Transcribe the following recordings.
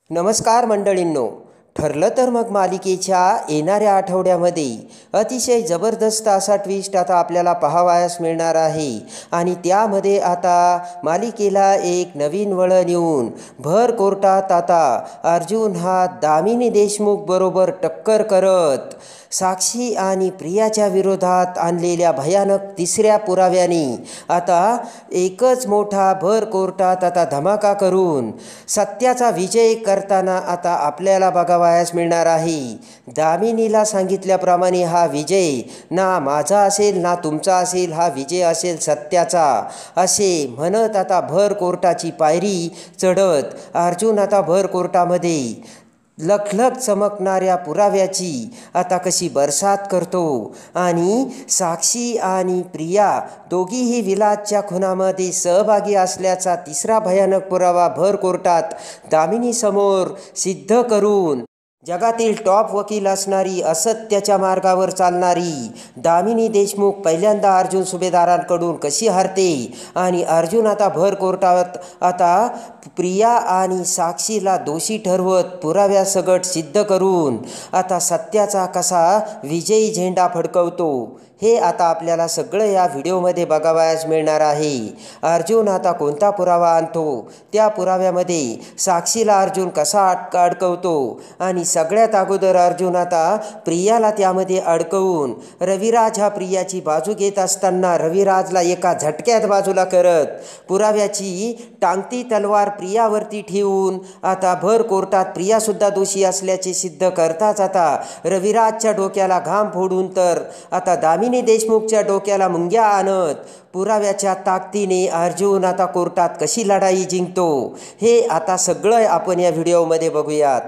नमस्कार मंडळींनो, ठरलं तर मग मालिकेच्या येणाऱ्या आठवड्यामध्ये अतिशय जबरदस्त असा ट्विस्ट आता आपल्याला पाहावयास मिळणार आहे. आणि त्यामध्ये आता मालिकेला एक नवीन वळण येऊन भर कोर्टात आता अर्जुन हा दामिनी देशमुख बरोबर टक्कर करत साक्षी आणि प्रियाच्या विरोधात आणलेल्या भयानक तिसऱ्या पुराव्याने आता एकच मोठा भर कोर्टात आता धमाका करून सत्याचा विजय करताना आता आपल्याला बघावयास मिळणार आहे. दामिनीला सांगितल्याप्रमाणे हा विजय ना माझा असेल ना तुमचा असेल, हा विजय असेल सत्याचा, असे म्हणत आता भर कोर्टाची पायरी चढत अर्जुन आता भर कोर्टामध्ये लखलख चमकणाऱ्या पुराव्याची आता कशी बरसात करतो. आणि साक्षी आणि प्रिया दोघीही विलासच्या खुनामध्ये सहभागी असल्याचा तिसरा भयानक पुरावा भर कोर्टात दामिनीसमोर सिद्ध करून जगातील टॉप वकील असणारी, असत्याच्या मार्गावर चालणारी दामिनी देशमुख पहिल्यांदा अर्जुन सुभेदारांकडून कशी हरते. आणि अर्जुन आता भर कोर्टात आता प्रिया आणि साक्षीला दोषी ठरवत पुराव्यासकट सिद्ध करून आता सत्याचा कसा विजयी झेंडा फडकवतो, हे आता आपल्याला सगळं या व्हिडिओमध्ये बघावयास मिळणार आहे. अर्जुन आता कोणता पुरावा आणतो, त्या पुराव्यामध्ये साक्षीला अर्जुन कसा अडकवतो आणि सगळ्यात अगोदर अर्जुन आता प्रियाला त्यामध्ये अडकवून रविराज हा प्रियाची बाजू घेत असताना रविराजला एका झटक्यात बाजूला करत पुराव्याची टांगती तलवार प्रियावरती ठेवून आता भर कोर्टात प्रियासुद्धा दोषी असल्याचे सिद्ध करताच आता रविराजच्या डोक्याला घाम फोडून तर आता दामिनी देशमुखच्या डोक्याला मुंग्या आणत पुराव्याच्या ताकदीने अर्जुन आता कोर्टात कशी लढाई जिंकतो, हे आता सगळं आपण या व्हिडिओमध्ये बघूयात.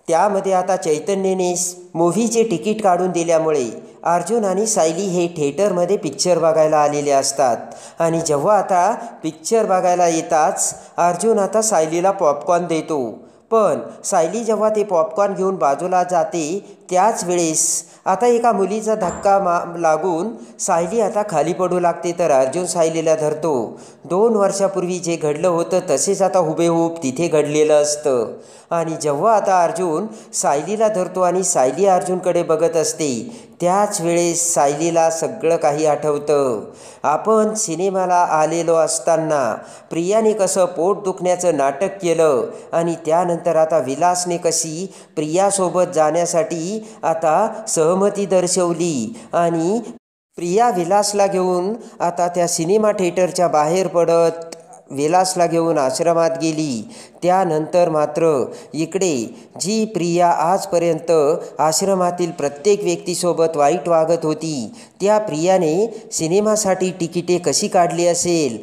त्यामध्ये आता चैतन्यने मूव्हीचे तिकीट काढून दिल्यामुळे अर्जुन आणि सायली हे थिएटरमध्ये पिक्चर बघायला आलेले असतात. आणि जेव्हा आता पिक्चर बघायला येताच अर्जुन आता सायलीला पॉपकॉर्न देतो. पण सायली जेव्हा ते पॉपकॉर्न घेऊन बाजूला जाते त्याच वेळेस आता एका मुलीचा धक्का लागून सायली आता खाली पडू लागते. तर अर्जुन सायलीला धरतो. 2 वर्षापूर्वी जे घडलं होतं तसेच आता हुबेहूब तिथे घडलेलं असतं. आणि जेव्हा आता अर्जुन सायलीला धरतो आणि सायली अर्जुनकडे बघत असते त्याच वेळेस सायलीला सगळं काही आठवतं. आपण सिनेमाला आलेलो असताना प्रियाने कसं पोट दुखण्याचं नाटक केलं आणि त्यानंतर आता विलासने कशी प्रियासोबत जाण्यासाठी आता सहमती दर्शवली आणि प्रिया विलासला घेऊन आता त्या सिनेमा थिएटरच्या बाहेर पडत विलासला घेऊन आश्रमात गेली. त्यानंतर मात्र इकडे जी प्रिया आजपर्यंत आश्रमातील प्रत्येक व्यक्तीसोबत वाईट वागत होती, त्या प्रियाने सिनेमासाठी तिकिटे कशी काढली असेल,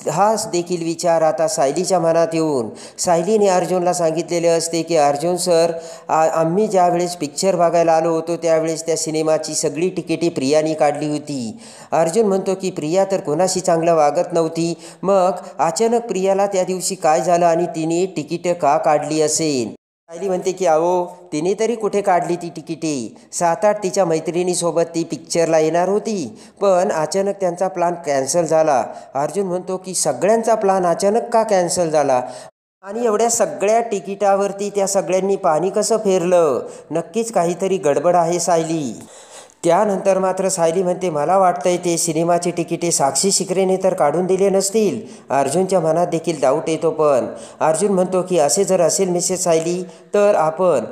हाच देखील विचार आता सायलीच्या मनात येऊन सायलीने अर्जुनला सांगितलेले असते की अर्जुन सर, आम्ही ज्यावेळेस पिक्चर बघायला आलो होतो त्यावेळेस त्या सिनेमाची सगळी तिकिटे प्रियाने काढली होती. अर्जुन म्हणतो की प्रिया तर कोणाशी चांगलं वागत नव्हती, मग अचानक प्रियाला त्या दिवशी काय झालं आणि तिने तिकीटं का काढली असेल. सायली म्हणते की अहो, तिने तरी कुठे काढली ती तिकिटे, 7-8 तिच्या मैत्रिणीसोबत ती पिक्चरला येणार होती, पण अचानक त्यांचा प्लान कॅन्सल झाला. अर्जुन म्हणतो की सगळ्यांचा प्लान अचानक का कॅन्सल झाला आणि एवढ्या सगळ्या तिकिटावरती त्या सगळ्यांनी पाणी कसं फेरलं, नक्कीच काहीतरी गडबड आहे सायली. त्यानंतर मात्र सायली म्हणते मला वाटतंय ते सिनेमाचे तिकिटे साक्षी शिकरेने तर काढून दिले नसतील. अर्जुनच्या मनात देखील डाऊट येतो. पण अर्जुन म्हणतो की असे जर असेल मिसेस सायली तर आपण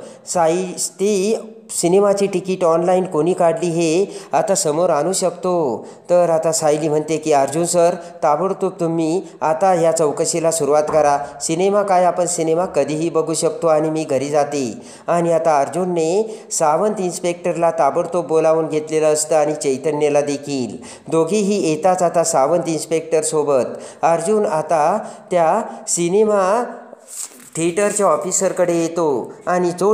ती सिनेमाची तिकीट ऑनलाईन कोणी काढली हे आता समोर आणू शकतो. तर आता सायली म्हणते की अर्जुन सर, ताबडतोब तुम्ही आता ह्या चौकशीला सुरुवात करा. सिनेमा काय, आपण सिनेमा कधीही बघू शकतो आणि मी घरी जाते. आणि आता अर्जुनने सावंत इन्स्पेक्टरला ताबडतोब बोलावून घेतलेलं असतं आणि चैतन्यला देखील. दोघीही येताच आता सावंत इन्स्पेक्टरसोबत अर्जुन आता त्या सिनेमा थिएटरच्या ऑफिसरकडे येतो आणि जो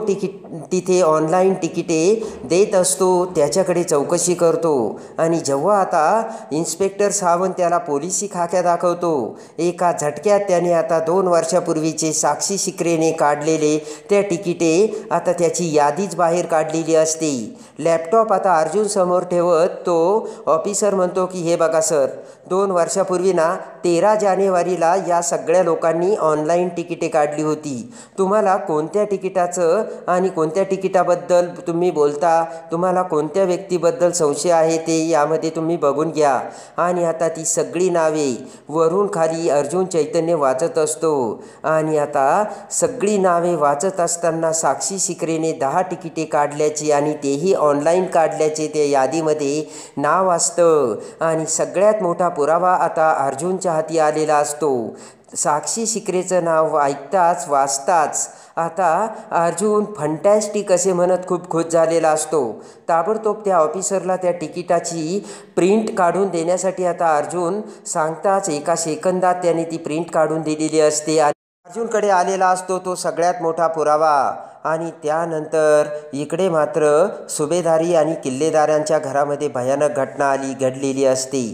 तिथे ऑनलाईन तिकिटे देत असतो त्याच्याकडे चौकशी करतो. आणि जेव्हा आता इन्स्पेक्टर सावंत त्याला पोलिसी खाक्या दाखवतो, एका झटक्यात त्याने आता 2 वर्षापूर्वीचे साक्षी शिकरेने काढलेले त्या तिकिटे आता त्याची यादीच बाहेर काढलेली असते. लॅपटॉप आता अर्जुन समोर ठेवत तो ऑफिसर म्हणतो की हे बघा सर, 2 वर्षापूर्वी ना 13 जानेवारीला या सगळ्या लोकांनी ऑनलाईन तिकिटे काढली होती. तुम्हाला कोणत्या तिकिटाचं आणि कोणत्या तिकिटाबद्दल तुम्ही बोलता, तुम्हाला कोणत्या व्यक्तीबद्दल संशय आहे ते यामध्ये तुम्ही बघून घ्या. आणि आता ती सगळी नावे वरून खाली अर्जुन चैतन्य वाचत असतो. आणि आता सगळी नावे वाचत असताना साक्षी शिकरेने 10 तिकिटे काढल्याची आणि तेही ऑनलाईन काढल्याचे त्या यादीमध्ये नाव असतं. आणि सगळ्यात मोठा पुरावा आता अर्जुनच्या हाती आलेला असतो. साक्षी शिकरेचं नाव ऐकताच वाचताच आता अर्जुन फंटॅस्टिक असे म्हणत खूप खुश झालेला असतो. ताबडतोब त्या ऑफिसरला त्या तिकिटाची प्रिंट काढून देण्यासाठी आता अर्जुन सांगताच एका सेकंदात त्याने ती प्रिंट काढून दिलेली असते. अर्जुनकडे आलेला असतो तो सगळ्यात मोठा पुरावा. आणि त्यानंतर इकडे मात्र सुभेदारी आणि किल्लेदारांच्या घरामध्ये भयानक घटना घडलेली असते.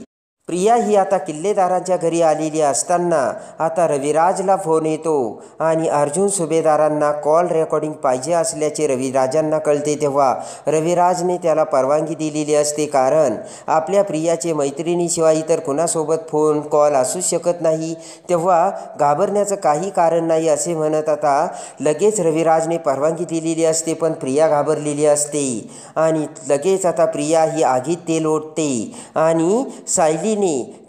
प्रिया ही आता किल्लेदारांच्या घरी आलेली असताना आता रविराजला फोन येतो आणि अर्जुन सुभेदारांना कॉल रेकॉर्डिंग पाहिजे असल्याचे रविराजांना कळते. तेव्हा रविराजने त्याला परवानगी दिलेली असते, कारण आपल्या प्रियाचे मैत्रिणीशिवाय इतर कुणासोबत फोन कॉल असू शकत नाही. तेव्हा घाबरण्याचं काही कारण नाही असे म्हणत आता लगेच रविराजने परवानगी दिलेली असते. पण प्रिया घाबरलेली असते आणि लगेच आता प्रिया ही आगीत तेल ओतते आणि सायली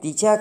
तिच्या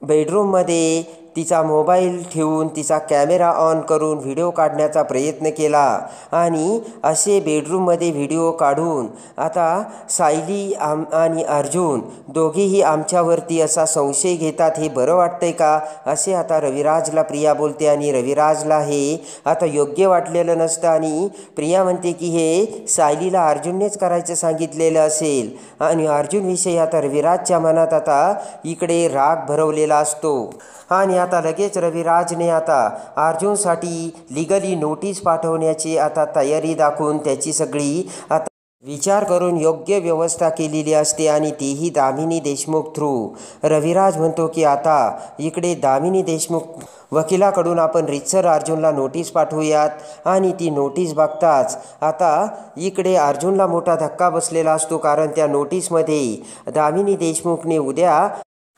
बेडरूममध्ये तिचा मोबाईल ठेवून तिचा कॅमेरा ऑन करून व्हिडिओ काढण्याचा प्रयत्न केला. आणि असे बेडरूममध्ये व्हिडिओ काढून आता सायली आणि अर्जुन दोघेही आमच्यावरती असा संशय घेतात, हे बरं वाटतंय का असे आता रविराजला प्रिया बोलते. आणि रविराजला हे आता योग्य वाटलेलं नसतं आणि प्रिया म्हणते की हे सायलीला अर्जुननेच करायचं सांगितलेलं असेल. आणि अर्जुनविषयी आता रविराजच्या मनात आता इकडे राग भरवलेला असतो. आणि आता लगेच रविराजने आता अर्जुनसाठी लिगली नोटीस पाठवण्याची आता तयारी दाखवून त्याची सगळी आता विचार करून योग्य व्यवस्था केलेली असते आणि तीही दामिनी देशमुख थ्रू. रविराज म्हणतो की आता इकडे दामिनी देशमुख वकिलाकडून आपण रीतसर अर्जुनला नोटीस पाठवूयात. आणि ती नोटीस बघताच आता इकडे अर्जुनला मोठा धक्का बसलेला असतो, कारण त्या नोटीसमध्ये दामिनी देशमुखने उद्या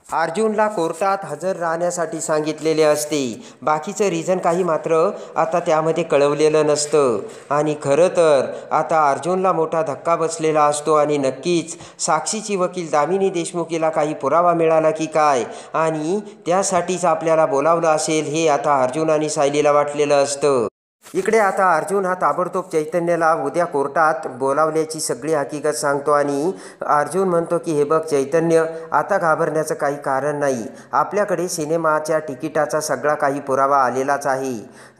अर्जुनला कोर्टात हजर राहण्यासाठी सांगितलेले असते. बाकीचं रिझन काही मात्र आता त्यामध्ये कळवलेलं नसतं. आणि खरं तर आता अर्जुनला मोठा धक्का बसलेला असतो आणि नक्कीच साक्षीची वकील दामिनी देशमुख हिला काही पुरावा मिळाला की काय आणि त्यासाठीच आपल्याला बोलावलं असेल हे आता अर्जुन आणि सायलीला वाटलेलं असतं. इकडे आता अर्जुन हा ताबडतोब चैतन्यला उद्या कोर्टात बोलावल्याची सगळी हकीकत सांगतो. आणि अर्जुन म्हणतो की हे बघ चैतन्य, आता घाबरण्याचं काही कारण नाही. आपल्याकडे सिनेमाच्या तिकिटाचा सगळा काही पुरावा आलेलाच आहे.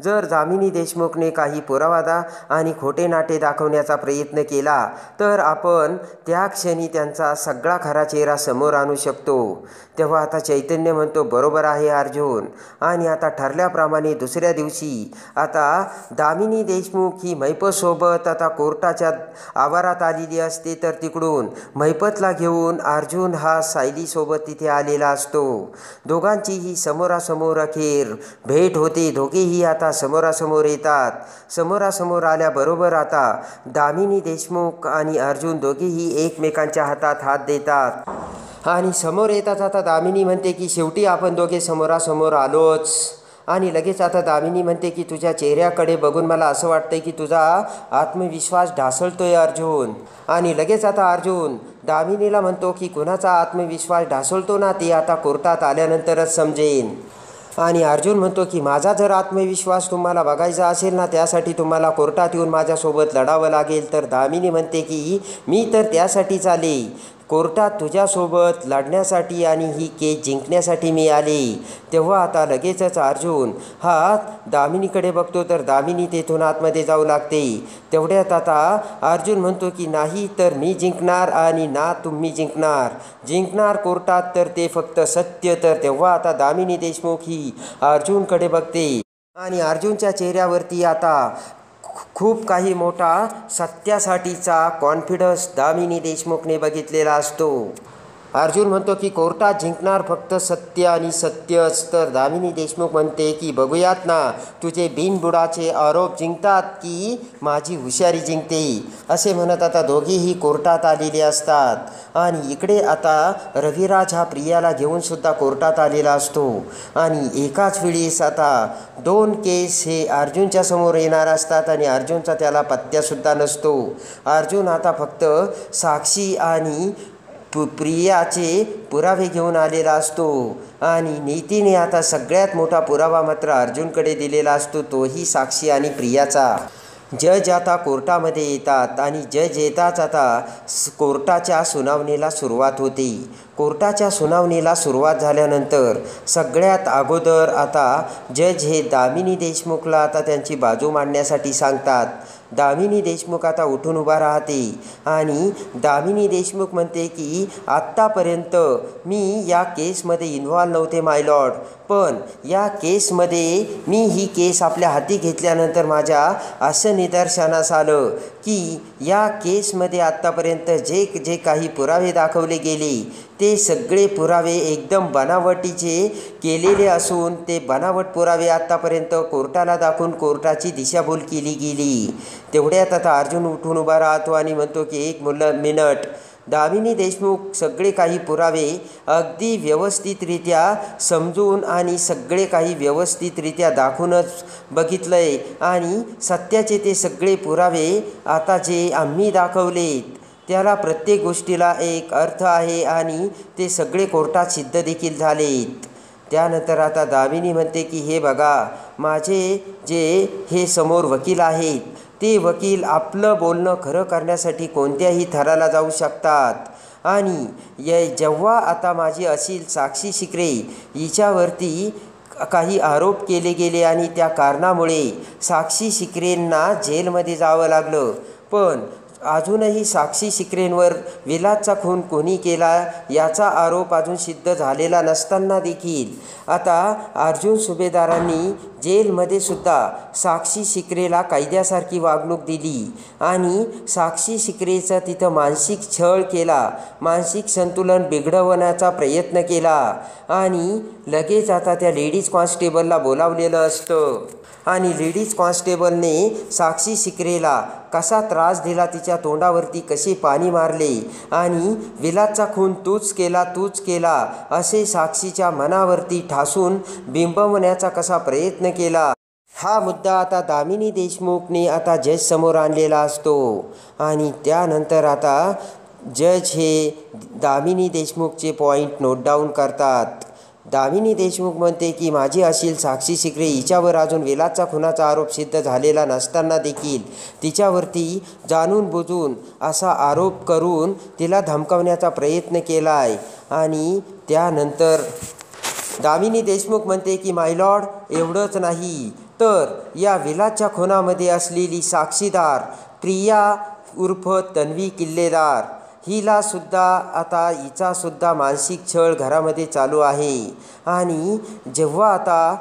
जर दामिनी देशमुखने काही पुरावा आणि खोटे नाटे दाखवण्याचा प्रयत्न केला तर आपण त्या क्षणी त्यांचा सगळा खरा चेहरा समोर आणू शकतो. तेव्हा आता चैतन्य म्हणतो बरोबर आहे अर्जुन. आणि आता ठरल्याप्रमाणे दुसऱ्या दिवशी आता दामिनी देशमुख ही महिपतसोबत आता कोर्टाच्या आवारात आलेली असते. तर तिकडून महिपतला घेऊन अर्जुन हा सायलीसोबत तिथे आलेला असतो. दोघांचीही समोरासमोर अखेर भेट होते. दोघेही आता समोरासमोर येतात. समोरासमोर आल्याबरोबर आता दामिनी देशमुख आणि अर्जुन दोघेही एकमेकांच्या हातात हात देतात. आणि समोर येतात आता दामिनी म्हणते की शेवटी आपण दोघे समोरासमोर आलोच. आणि लगेच आता दामिनी म्हणते की तुझ्या चेहऱ्याकडे बघून मला असं वाटतंय की तुझा आत्मविश्वास ढासळतोय अर्जुन. आणि लगेच आता अर्जुन दामिनीला म्हणतो की कुणाचा आत्मविश्वास ढासळतो ना ते आता कोर्टात आल्यानंतरच समजेन. आणि अर्जुन म्हणतो की माझा जर आत्मविश्वास तुम्हाला बघायचा असेल ना त्यासाठी तुम्हाला कोर्टात येऊन माझ्यासोबत लढावं लागेल. तर दामिनी म्हणते की मी तर त्यासाठीच आले, कोर्टात तुझ्यासोबत लढण्यासाठी आणि ही केस जिंकण्यासाठी मी आले. तेव्हा आता लगेचच अर्जुन हा दामिनीकडे बघतो तर दामिनी तेथून आतमध्ये जाऊ लागते. तेवढ्यात आता अर्जुन म्हणतो की नाही तर मी जिंकणार आणि ना तुम्ही जिंकणार कोर्टात तर ते फक्त सत्य. तर तेव्हा आता दामिनी देशमुख ही अर्जुनकडे बघते आणि अर्जुनच्या चेहऱ्यावरती आता खूप काही मोठा सत्यासाठीचा कॉन्फिडन्स दामिनी देशमुखने बघितलेला असतो. अर्जुन म्हणतो की कोर्टात जिंकणार फक्त सत्य आणि सत्यच. तर दामिनी देशमुख म्हणते की बघूयात ना तुझे बिनबुडाचे आरोप जिंकतात की माझी हुशारी जिंकते. असे म्हणत आता दोघेही कोर्टात आलेले असतात आणि इकडे आता रविराज हा प्रियाला घेऊन सुद्धा कोर्टात आलेला असतो आणि एकाच वेळेस आता 2 केस हे अर्जुनच्या समोर येणार असतात आणि अर्जुनचा त्याला पत्त्यासुद्धा नसतो. अर्जुन आता फक्त साक्षी आणि प्रियाचे पुरावे घेऊन आलेला असतो आणि नीतीने आता सगळ्यात मोठा पुरावा मात्र अर्जुनकडे दिलेला असतो, तोही साक्षी आणि प्रियाचा. जज आता कोर्टामध्ये येतात आणि जज येताच आता कोर्टाच्या सुनावणीला सुरुवात होते. कोर्टाच्या सुनावणीला सुरुवात झाल्यानंतर सगळ्यात अगोदर आता जज हे दामिनी देशमुखला आता त्यांची बाजू मांडण्यासाठी सांगतात. दामिनी देशमुख आता उठून उभा राहते आणि दामिनी देशमुख म्हणते की आत्तापर्यंत मी या केसमध्ये इन्व्हॉल्व नव्हते माय लॉर्ड, पण या केसमध्ये मी ही केस आपल्या हाती घेतल्यानंतर माझ्या असं निदर्शनास आलं की या केसमध्ये आत्तापर्यंत जे काही पुरावे दाखवले गेले ते सगळे पुरावे एकदम बनावटीचे केलेले असून ते बनावट पुरावे आत्तापर्यंत कोर्टाला दाखवून कोर्टाची दिशाभूल केली गेली. तेवढ्यात आता अर्जुन उठून उभा राहतो आणि म्हणतो की एक मिनिट. दामिनी देशमुख सगळे काही पुरावे अगदी व्यवस्थितरित्या समजून आणि सगळे काही व्यवस्थितरित्या दाखवूनच बघितलं आहे आणि सत्याचे ते सगळे पुरावे आता जे आम्ही दाखवलेत त्याला प्रत्येक गोष्टीला एक अर्थ आहे आणि ते सगळे कोर्टात सिद्ध देखील झालेत. त्यानंतर आता दामिनी म्हणते की हे बघा, माझे जे हे समोर वकील आहेत ते वकील आपलं बोलणं खरं करण्यासाठी कोणत्याही थराला जाऊ शकतात आणि जेव्हा आता माझी असील साक्षी शिकरे हिच्यावरती काही आरोप केले गेले आणि त्या कारणामुळे साक्षी शिकरेंना जेलमध्ये जावं लागलं, पण अजूनही साक्षी शिकरेंवर विलासचा खून कोणी केला याचा आरोप अजून सिद्ध झालेला नसताना देखील आता अर्जुन सुभेदारांनी जेलमध्ये सुद्धा साक्षी शिकरेला कैद्यासारखी वागणूक दिली आणि साक्षी शिकरेचा तिथं मानसिक छळ केला, मानसिक संतुलन बिघडवण्याचा प्रयत्न केला आणि लगेच आता त्या लेडीज कॉन्स्टेबलला बोलावलेलं असतं आणि लेडीज कॉन्स्टेबलने साक्षी शिकरेला कसा त्रास दिला, तिच्या तोंडावरती कसे पाणी मारले आणि विलासचा खून तूच केला असे साक्षीच्या मनावरती ठासून बिंबवण्याचा कसा प्रयत्न केला, हा मुद्दा आता दामिनी देशमुखने आता जज समोर आणलेला असतो. आणि त्यानंतर आता जज हे दामिनी देशमुखचे पॉईंट नोट डाऊन करतात. दामिनी देशमुख म्हणते की माझी असील साक्षी शिकरे हिच्यावर अजून विलासचा खुनाचा आरोप सिद्ध झालेला नसताना देखील तिच्यावरती जाणून बुजून असा आरोप करून तिला धमकावण्याचा प्रयत्न केला आहे. आणि त्यानंतर दामिनी देशमुख म्हणते की माय लॉर्ड, एवढंच नाही तर या विलासच्या खुनामध्ये असलेली साक्षीदार प्रिया उर्फ तन्वी किल्लेदार हिचासुद्धा मानसिक छळ घरामध्ये चालू आहे. आणि जेव्हा आता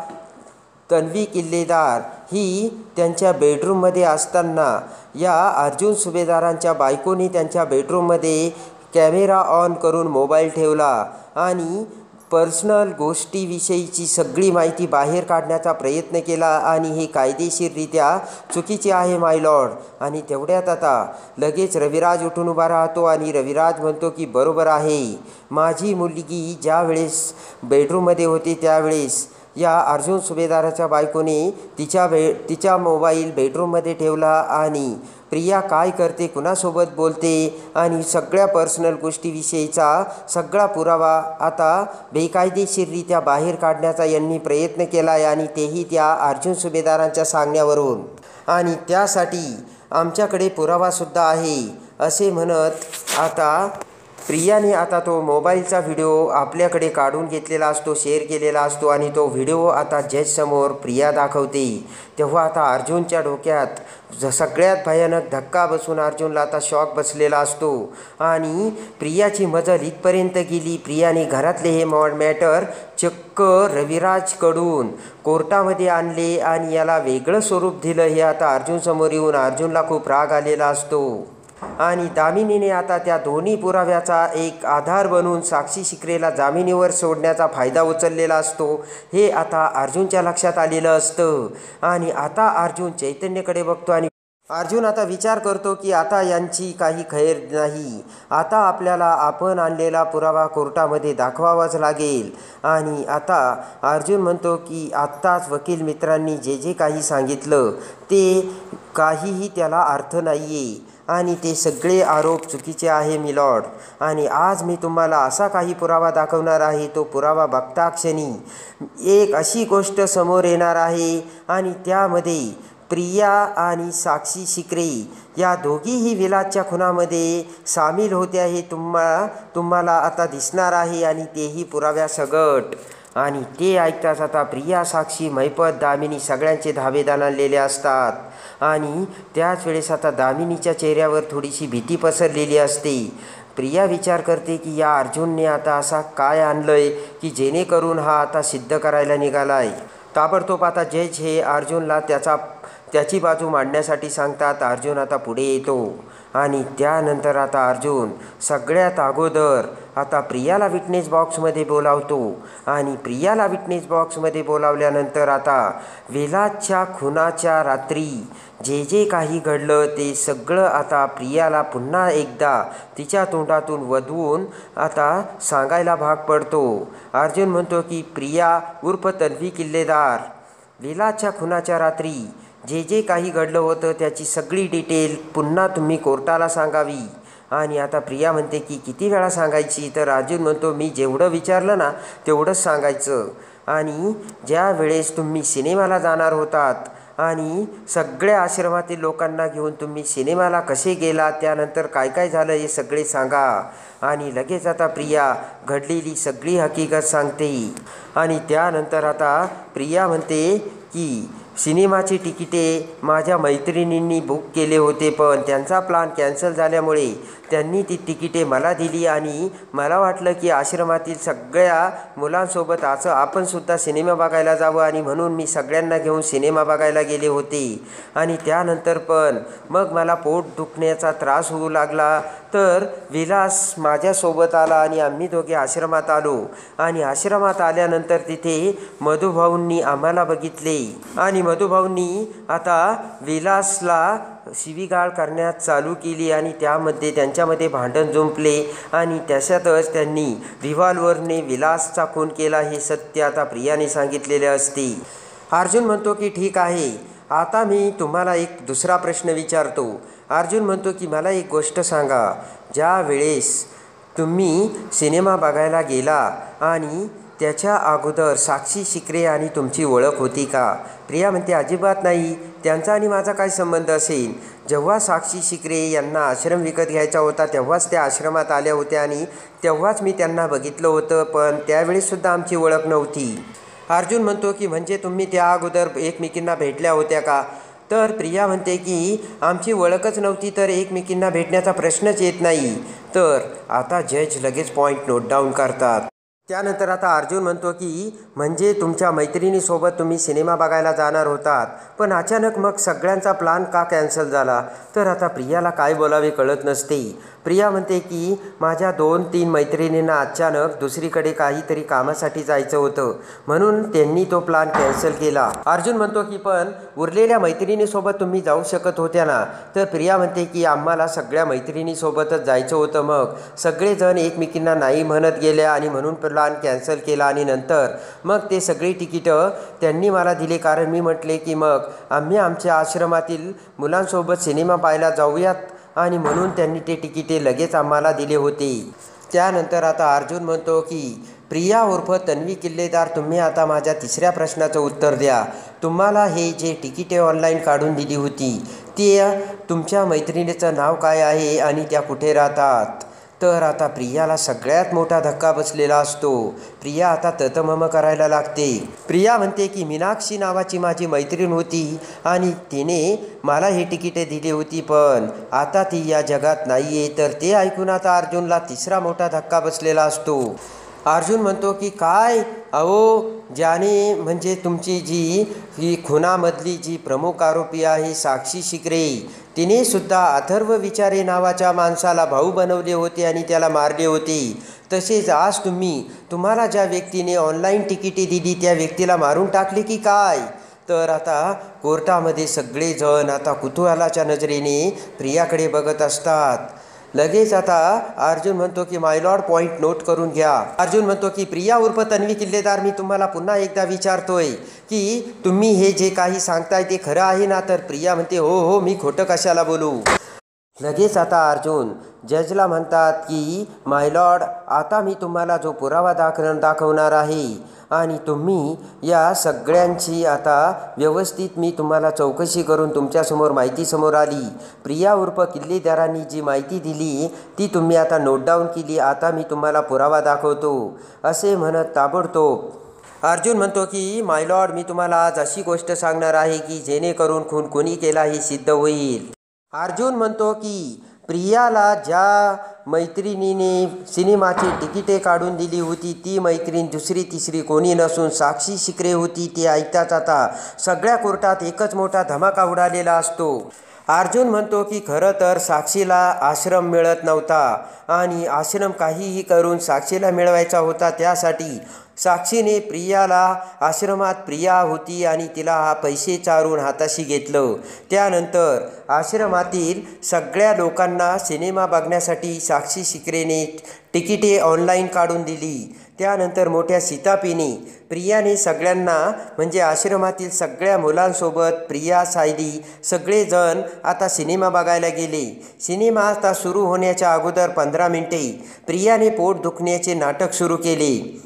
तन्वी किल्लेदार ही त्यांच्या बेडरूममध्ये असताना या अर्जुन सुभेदारांच्या बायकोने त्यांच्या बेडरूममध्ये कॅमेरा ऑन करून मोबाईल ठेवला आणि पर्सनल गोष्टीविषयीची सगळी माहिती बाहेर काढण्याचा प्रयत्न केला आणि हे कायदेशीररित्या चुकीचे आहे माय लॉर्ड. आणि तेवढ्यात आता लगेच रविराज उठून उभा राहतो आणि रविराज म्हणतो की बरोबर आहे, माझी मुलगी ज्या वेळेस बेडरूममध्ये होती त्यावेळेस या अर्जुन सुभेदाराच्या बायकोने तिचा मोबाईल बेडरूममध्ये ठेवला आणि प्रिया काय करते, कुणासोबत बोलते आणि सगळ्या पर्सनल गोष्टीविषयीचा सगळा पुरावा आता बेकायदेशीररित्या बाहेर काढण्याचा यांनी प्रयत्न केला आहे आणि तेही त्या अर्जुन सुभेदारांच्या सांगण्यावरून. आणि त्यासाठी आमच्याकडे पुरावासुद्धा आहे असे म्हणत आता प्रियाने आता तो मोबाईलचा व्हिडिओ आपल्याकडे काढून घेतलेला असतो, शेअर केलेला असतो आणि तो व्हिडिओ आता जजसमोर प्रिया दाखवते. तेव्हा आता अर्जुनच्या डोक्यात सगळ्यात भयानक धक्का बसून अर्जुनला आता शॉक बसलेला असतो आणि प्रियाची मजल इथपर्यंत गेली. प्रियाने घरातले हे मॅटर चक्क रविराजकडून कोर्टामध्ये आणले आणि याला वेगळं स्वरूप दिलं. हे आता अर्जुनसमोर येऊन अर्जुनला खूप राग आलेला असतो आणि दामिनीने आता त्या दोन्ही पुराव्याचा एक आधार बनून साक्षी शिकरेला जामिनीवर सोडण्याचा फायदा उचललेला असतो हे आता अर्जुनच्या लक्षात आलेलं असतं. आणि आता अर्जुन चैतन्यकडे बघतो आणि अर्जुन आता विचार करतो की आता यांची काही खैर नाही. आता आपल्याला आपण आणलेला पुरावा कोर्टामध्ये दाखवावाच लागेल. आणि आता अर्जुन म्हणतो की आत्ताच वकील मित्रांनी जे जे काही सांगितलं ते काहीही त्याला अर्थ नाही आहे आणि ते सगळे आरोप चुकीचे आहे मिलॉर्ड. आणि आज मी तुम्हाला असा काही पुरावा दाखवणार आहे. तो पुरावा बघता क्षणी एक अशी गोष्ट समोर येणार आहे आणि त्यामध्ये प्रिया आणि साक्षी शिकरे या दोघीही विलासच्या खुनामध्ये सामील होत्या हे तुम्हाला आता दिसणार आहे आणि तेही पुराव्यासकट. आणि ते ऐकताच आता प्रिया, साक्षी, मैपत, दामिनी सगळ्यांचे धाबे आणलेले असतात. आणि त्याच वेळेस आता दामिनीच्या चेहऱ्यावर थोडीशी भीती पसरलेली असते. प्रिया विचार करते की या अर्जुनने आता असा काय आणलंय की जेणेकरून हा आता सिद्ध करायला निघालाय. ताबडतोब आता जज हे अर्जुनला त्याची बाजू मांडण्यासाठी सांगतात. अर्जुन आता पुढे येतो आणि त्यानंतर आता अर्जुन सगळ्यात अगोदर आता प्रियाला विटनेस बॉक्समध्ये बोलावतो. आणि प्रियाला विटनेस बॉक्समध्ये बोलावल्यानंतर आता विलासच्या खुनाच्या रात्री जे जे काही घडलं ते सगळं आता प्रियाला पुन्हा एकदा तिच्या तोंडातून वधवून आता सांगायला भाग पडतो. अर्जुन म्हणतो की प्रिया उर्फ तन्वी किल्लेदार, विलासच्या खुनाच्या रात्री जे जे काही घडलं होतं त्याची सगळी डिटेल पुन्हा तुम्ही कोर्टाला सांगावी. आणि आता प्रिया म्हणते की किती वेळा सांगायची. तर अर्जुन म्हणतो मी जेवढं विचारलं ना तेवढंच सांगायचं. आणि ज्या वेळेस तुम्ही सिनेमाला जाणार होतात आणि सगळ्या आश्रमातील लोकांना घेऊन तुम्ही सिनेमाला कसे गेला, त्यानंतर काय काय झालं हे सगळे सांगा. आणि लगेच आता प्रिया घडलेली सगळी हकीकत सांगते. आणि त्यानंतर आता प्रिया म्हणते की सिनेमाची तिकिटे माझ्या मैत्रिणींनी बुक केले होते पण त्यांचा प्लान कॅन्सल झाल्यामुळे त्यांनी ती तिकिटे मला दिली आणि मला वाटलं की आश्रमातील सगळ्या मुलांसोबत असं आपणसुद्धा सिनेमा बघायला जावं आणि म्हणून मी सगळ्यांना घेऊन सिनेमा बघायला गेले होते. आणि त्यानंतर पण मग मला पोट दुखण्याचा त्रास होऊ लागला तर विलास माझ्यासोबत आला आणि आम्ही दोघे आश्रमात आलो. आणि आश्रमात आल्यानंतर तिथे मधुभाऊंनी आम्हाला बघितले आणि मधुभाऊंनी आता विलासला शिवीगाळ करण्यात चालू केली आणि त्यामध्ये त्यांच्यामध्ये भांडण जुंपले आणि त्याच्यातच त्यांनी रिव्हॉल्वरने विलासचा खून केला हे सत्य आता प्रियाने सांगितलेले असते. अर्जुन म्हणतो की ठीक आहे, आता मी तुम्हाला एक दुसरा प्रश्न विचारतो. अर्जुन म्हणतो की मला एक गोष्ट सांगा, ज्या वेळेस तुम्ही सिनेमा बघायला गेला आणि त्याच्या अगोदर साक्षी शिकरे आणि तुमची ओळख होती का? प्रिया म्हणते अजिबात नाही, त्यांचा आणि माझा काय संबंध असेल. जेव्हा साक्षी शिकरे यांना आश्रम विकत घ्यायचा होता तेव्हाच त्या आश्रमात आल्या होत्या आणि तेव्हाच मी त्यांना बघितलं होतं पण त्यावेळेससुद्धा आमची ओळख नव्हती. अर्जुन म्हणतो की म्हणजे तुम्ही त्या अगोदर एकमेकींना भेटल्या होत्या का? तर प्रिया म्हणते की आमची ओळखच नव्हती तर एकमेकींना भेटण्याचा प्रश्नच येत नाही. तर आता जज लगेच पॉईंट नोट डाऊन करतात. त्यानंतर आता अर्जुन म्हणतो की म्हणजे तुमच्या मैत्रिणीसोबत तुम्ही सिनेमा बघायला जाणार होतात पण अचानक मग सगळ्यांचा प्लान का कॅन्सल झाला? तर आता प्रियाला काय बोलावे कळत नसते. प्रिया म्हणते की माझ्या 2-3 मैत्रिणींना अचानक दुसरीकडे काहीतरी कामासाठी जायचं होतं म्हणून त्यांनी तो प्लान कॅन्सल केला. अर्जुन म्हणतो की पण उरलेल्या मैत्रिणीसोबत तुम्ही जाऊ शकत होत्या ना? तर प्रिया म्हणते की आम्हाला सगळ्या मैत्रिणीसोबतच जायचं होतं, मग सगळेजण एकमेकींना नाही म्हणत गेल्या आणि म्हणून प्लान कॅन्सल केला आणि नंतर मग ते सगळी तिकीटं त्यांनी मला दिले कारण मी म्हटले की मग आम्ही आमच्या आश्रमातील मुलांसोबत सिनेमा पाहायला जाऊयात आणि म्हणून त्यांनी ते तिकिटे लगेच आम्हाला दिले होते. त्यानंतर आता अर्जुन म्हणतो की प्रिया उर्फ तन्वी किल्लेदार, तुम्ही आता माझ्या तिसऱ्या प्रश्नाचं उत्तर द्या. तुम्हाला हे जे तिकिटे ऑनलाईन काढून दिली होती ते तुमच्या मैत्रिणीचं नाव काय आहे आणि त्या कुठे राहतात? तर आता प्रियाला सगळ्यात मोठा धक्का बसलेला असतो. प्रिया आता ततमम करायला लागते. प्रिया म्हणते की मीनाक्षी नावाची माझी मैत्रीण होती आणि तिने मला ही तिकिटे दिली होती पण आता ती या जगात नाही आहे. तर ते ऐकून आता अर्जुनला तिसरा मोठा धक्का बसलेला असतो. अर्जुन म्हणतो की काय अहो, ज्याने म्हणजे तुमची जी ही खुनामधली जी प्रमुख आरोपी आहे साक्षी शिकरे, तिने सुद्धा अथर्व विचारे नावाच्या माणसाला भाऊ बनवले होते आणि त्याला मारले होते. तसेच आज तुम्हाला ज्या व्यक्तीने ऑनलाईन तिकिटे दिली त्या व्यक्तीला मारून टाकले की काय? तर आता कोर्टामध्ये सगळेजण आता कुतूहलाच्या नजरेने प्रियाकडे बघत असतात. लगेच आता अर्जुन म्हणतो की माय लॉर्ड, पॉईंट नोट करून घ्या. अर्जुन म्हणतो की प्रिया उर्फ तन्वी किल्लेदार, मी तुम्हाला पुन्हा एकदा विचारतोय की तुम्ही हे जे काही सांगताय ते खरं आहे ना? तर प्रिया म्हणते हो हो, मी खोटं कशाला बोलू. लगेच आता अर्जुन जजला म्हणतात की माय लॉर्ड, आता मी तुम्हाला जो पुरावा दाखवणार आहे आणि तुम्ही या सगळ्यांची आता व्यवस्थित मी तुम्हाला चौकशी करून तुमच्यासमोर माहिती समोर आली. प्रिया उर्फ किल्लेदारांनी जी माहिती दिली ती तुम्ही आता नोट डाऊन केली. आता मी तुम्हाला पुरावा दाखवतो असे म्हणत ताबडतोब अर्जुन म्हणतो की माय लॉर्ड, मी तुम्हाला आज अशी गोष्ट सांगणार आहे की जेणेकरून खून कोणी केला हे सिद्ध होईल. अर्जुन म्हणतो की प्रियाला ज्या मैत्रिणीने सिनेमाची तिकिटे काढून दिली होती ती मैत्रीण दुसरी तिसरी कोणी नसून साक्षी शिकरे होती. ते ऐकताच आता सगळ्या कोर्टात एकच मोठा धमाका उडालेला असतो. अर्जुन म्हणतो की खरं तर साक्षीला आश्रम मिळत नव्हता आणि आश्रम काहीही करून साक्षीला मिळवायचा होता. त्यासाठी साक्षीने प्रियाला आश्रमात प्रिया होती आणि तिला पैसे चारून हाताशी घेतलं. त्यानंतर आश्रमातील सगळ्या लोकांना सिनेमा बघण्यासाठी साक्षी शिकरेने तिकिटे ऑनलाईन काढून दिली. त्यानंतर मोठ्या शिताफीने प्रियाने सगळ्यांना म्हणजे आश्रमातील सगळ्या मुलांसोबत प्रिया, सायली सगळेजण आता सिनेमा बघायला गेले. सिनेमा आता सुरू होण्याच्या अगोदर 15 मिनिटे प्रियाने पोट दुखण्याचे नाटक सुरू केले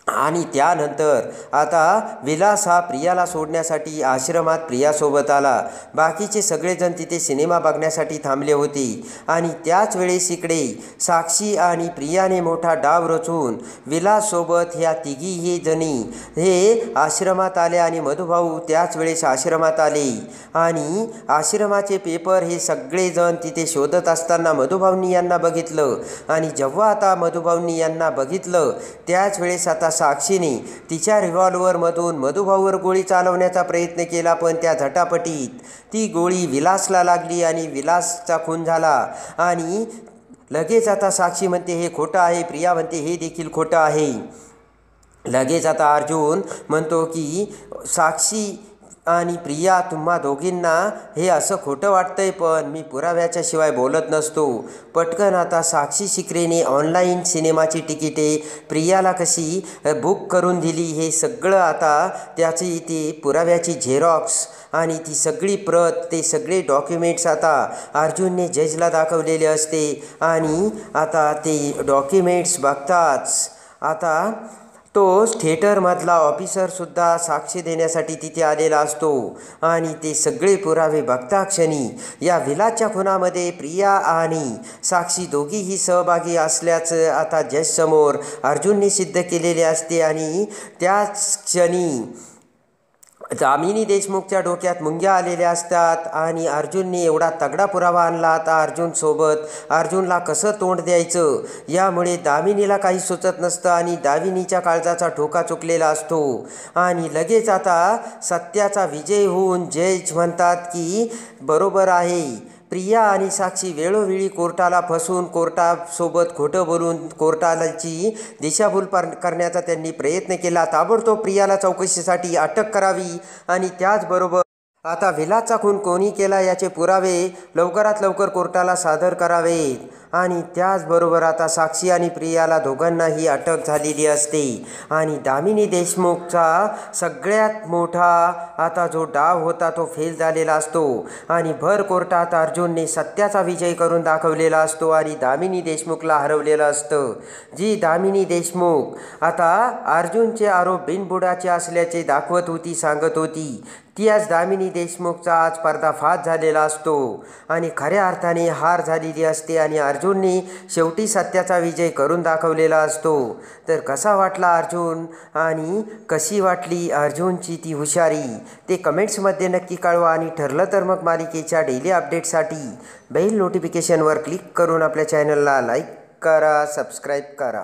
आणि त्यानंतर आता विलास हा प्रियाला सोडण्यासाठी आश्रमात प्रियासोबत आला. बाकीचे सगळेजण तिथे सिनेमा बघण्यासाठी थांबले होते आणि त्याच वेळेस इकडे साक्षी आणि प्रियाने मोठा डाव रचून विलाससोबत ह्या तिघीही जणी हे आश्रमात आले आणि मधुभाऊ त्याच वेळेस आश्रमात आले आणि आश्रमाचे पेपर हे सगळेजण तिथे शोधत असताना मधुभाऊंनी यांना बघितलं आणि जेव्हा आता मधुभाऊंनी यांना बघितलं त्याच वेळेस आता साक्षीने तिच्या रिव्हॉल्व्हरमधून मधुभाऊवर गोळी चालवण्याचा प्रयत्न केला, पण त्या झटापटीत ती गोळी विलासला लागली आणि विलासचा खून झाला. आणि लगेच आता साक्षी म्हणते हे खोटं आहे, प्रिया म्हणते हे देखील खोटं आहे. लगेच आता अर्जुन म्हणतो की साक्षी आणि प्रिया तुम्हा दोघींना हे असं खोटं वाटतंय, पण मी पुराव्याच्या शिवाय बोलत नसतो. पटकन आता साक्षी शिकरेने ऑनलाईन सिनेमाची तिकिटे प्रियाला कशी बुक करून दिली हे सगळं आता त्याची ती पुराव्याची झेरॉक्स आणि ती सगळी प्रत ते सगळे डॉक्युमेंट्स आता अर्जुनने जजला दाखवलेले असते आणि आता ते डॉक्युमेंट्स बघताच आता तो थिएटरमधला ऑफिसरसुद्धा साक्ष देण्यासाठी तिथे आलेला असतो आणि ते सगळे पुरावे बघता क्षणी या विलासच्या खुनामध्ये प्रिया आणि साक्षी दोघीही सहभागी असल्याचं आता जजसमोर अर्जुनने सिद्ध केलेले असते. आणि त्याच क्षणी दामिनी देशमुखच्या डोक्यात मुंग्या आलेल्या असतात आणि अर्जुनने एवढा तगडा पुरावा आणला आता अर्जुनला कसं तोंड द्यायचं यामुळे दामिनीला काही सुचत नसतं आणि दामिनीच्या काळजाचा ठोका चुकलेला असतो. आणि लगेच आता सत्याचा विजय होऊन जज म्हणतात की बरोबर आहे, प्रिया आणि साक्षी वेळोवेळी कोर्टाला फसून कोर्टासोबत खोटं बोलून कोर्टाची दिशाभूल करण्याचा त्यांनी प्रयत्न केला. ताबडतोब प्रियाला चौकशीसाठी अटक करावी आणि त्याचबरोबर आता विलासचा खून कोणी केला याचे पुरावे लवकरात लवकर कोर्टाला सादर करावेत. आणि त्याचबरोबर आता साक्षी आणि प्रियाला दोघांनाही अटक झालेली असते. आणि दामिनी देशमुखचा सगळ्यात मोठा आता जो डाव होता तो फेल झालेला असतो आणि भर कोर्टात अर्जुनने सत्याचा विजय करून दाखवलेला असतो आणि दामिनी देशमुखला हरवलेलं असतं. जी दामिनी देशमुख आता अर्जुनचे आरोप बिनबुडाचे असल्याचे दाखवत होती, सांगत होती, ती आज दामिनी देशमुखचा आज पर्दाफाश झालेला असतो आणि खऱ्या अर्थाने हार झालेली असते आणि अर्जुनने शेवटी सत्याचा विजय करून दाखवलेला असतो. तर कसा वाटला अर्जुन आणि कशी वाटली अर्जुनची ती हुशारी ते कमेंट्समध्ये नक्की कळवा. आणि ठरलं तर मग मालिकेच्या डेली अपडेटसाठी बेल नोटिफिकेशनवर क्लिक करून आपल्या चॅनलला लाईक करा, सबस्क्राईब करा.